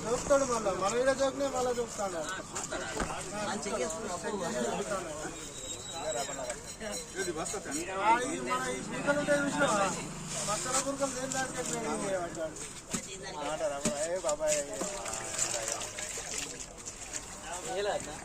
చూస్తాడు మళ్ళా మన వీడియో చూకనే మళ్ళీ చూస్తాడు పక్కన గురుకలు దేని దానికి బాబాయ్ రాత్రి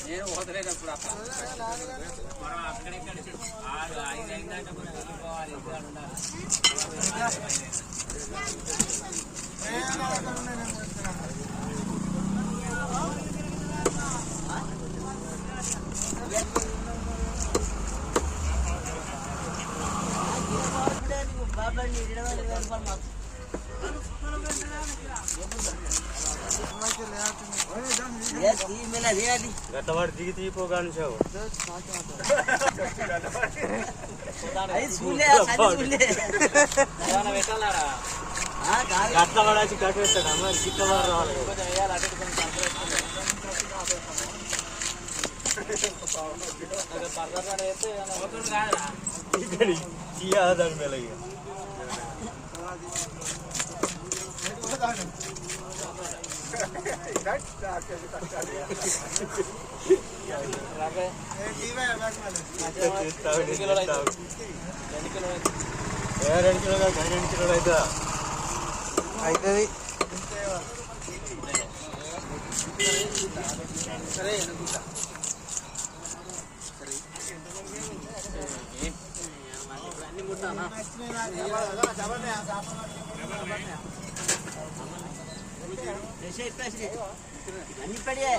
నేను వదలేనప్పుడు మనం అక్కడెక్కడ 6-5 అయిందంటే మనం వెళ్ళిపోవాలి గట్టవాడు దిగి తీపోగాను చావు గట్టవాడాచి కట్టేస్తాడు అమ్మ గిట్టవాడు రావాలి దాని మేళ అవుతుంది అన్ని పడే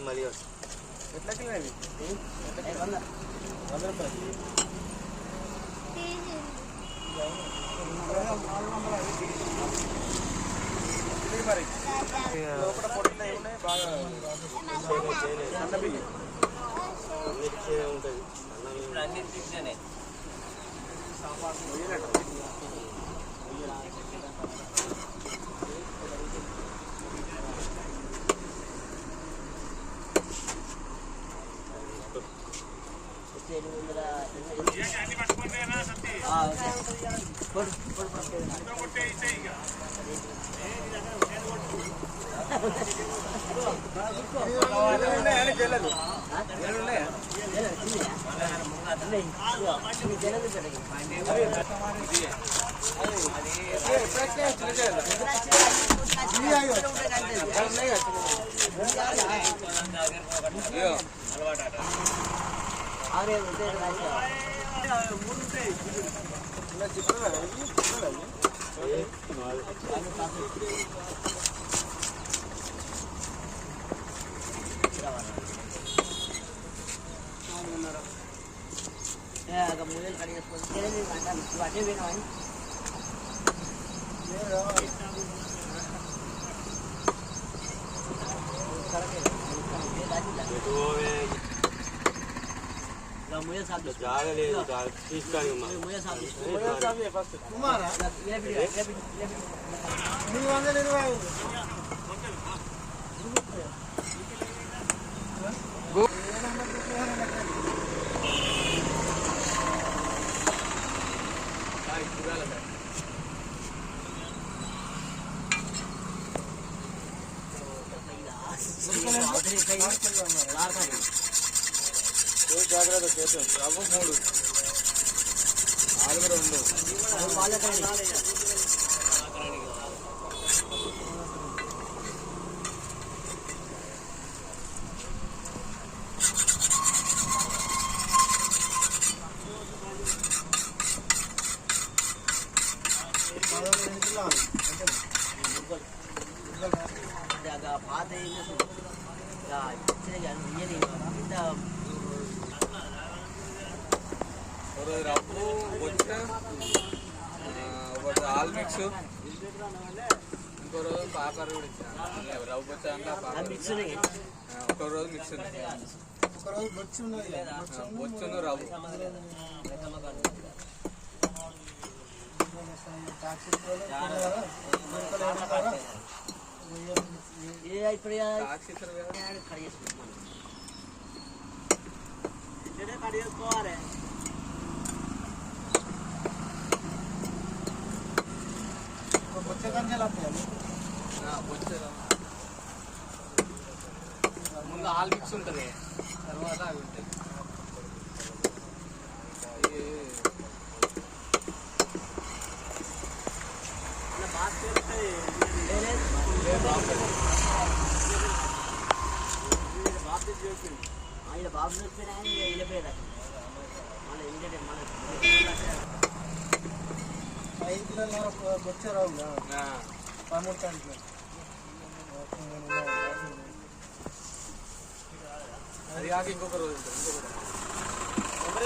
మరి లోపల పొట్టిన ఉన్నాయి బాగా ఉంటుంది అన్నింటినే kemudian kali ini akan buatnya benar. Lamunya satu. జాగలేదు తీసుకొని Lamunya satu. కుమారా Iya, మూడు వందల ఇరవై జాగ్రత్త చేద్దాం రవ్వ 3 ఆలుగు 2 agak padat ini tuh. Ya, ini kan ini kita రవ్వు బొచ్చ ఒకటి ఆల్ మిక్స్ ఇంకో రోజు పాపర్ కూడా ఇచ్చాను రవ్వు బొచ్చ అంటే mix nih. ఒక రోజు మిక్స్ ఒకరోజు బొచ్చు ఉన్నది బొచ్చును రవ్వు Iya, ఇప్పుడు సాక్షిస్తారు కదా కడిగేసుకోవాలి. బొచ్చ కంచెలు వస్తాయి బొచ్చ ముందు ఆల్ మిక్స్ ఉంటుంది తర్వాత అవి ఉంటాయి ఆయన బాబు నొప్పినా వెళ్ళిపోయారు మళ్ళీ ఏంటంటే మన 5 కిలోల బొచ్చ రావు 13 కంచెలు అది కాక ఇంకొక రోజు ఉంటుంది ఇంకొకటి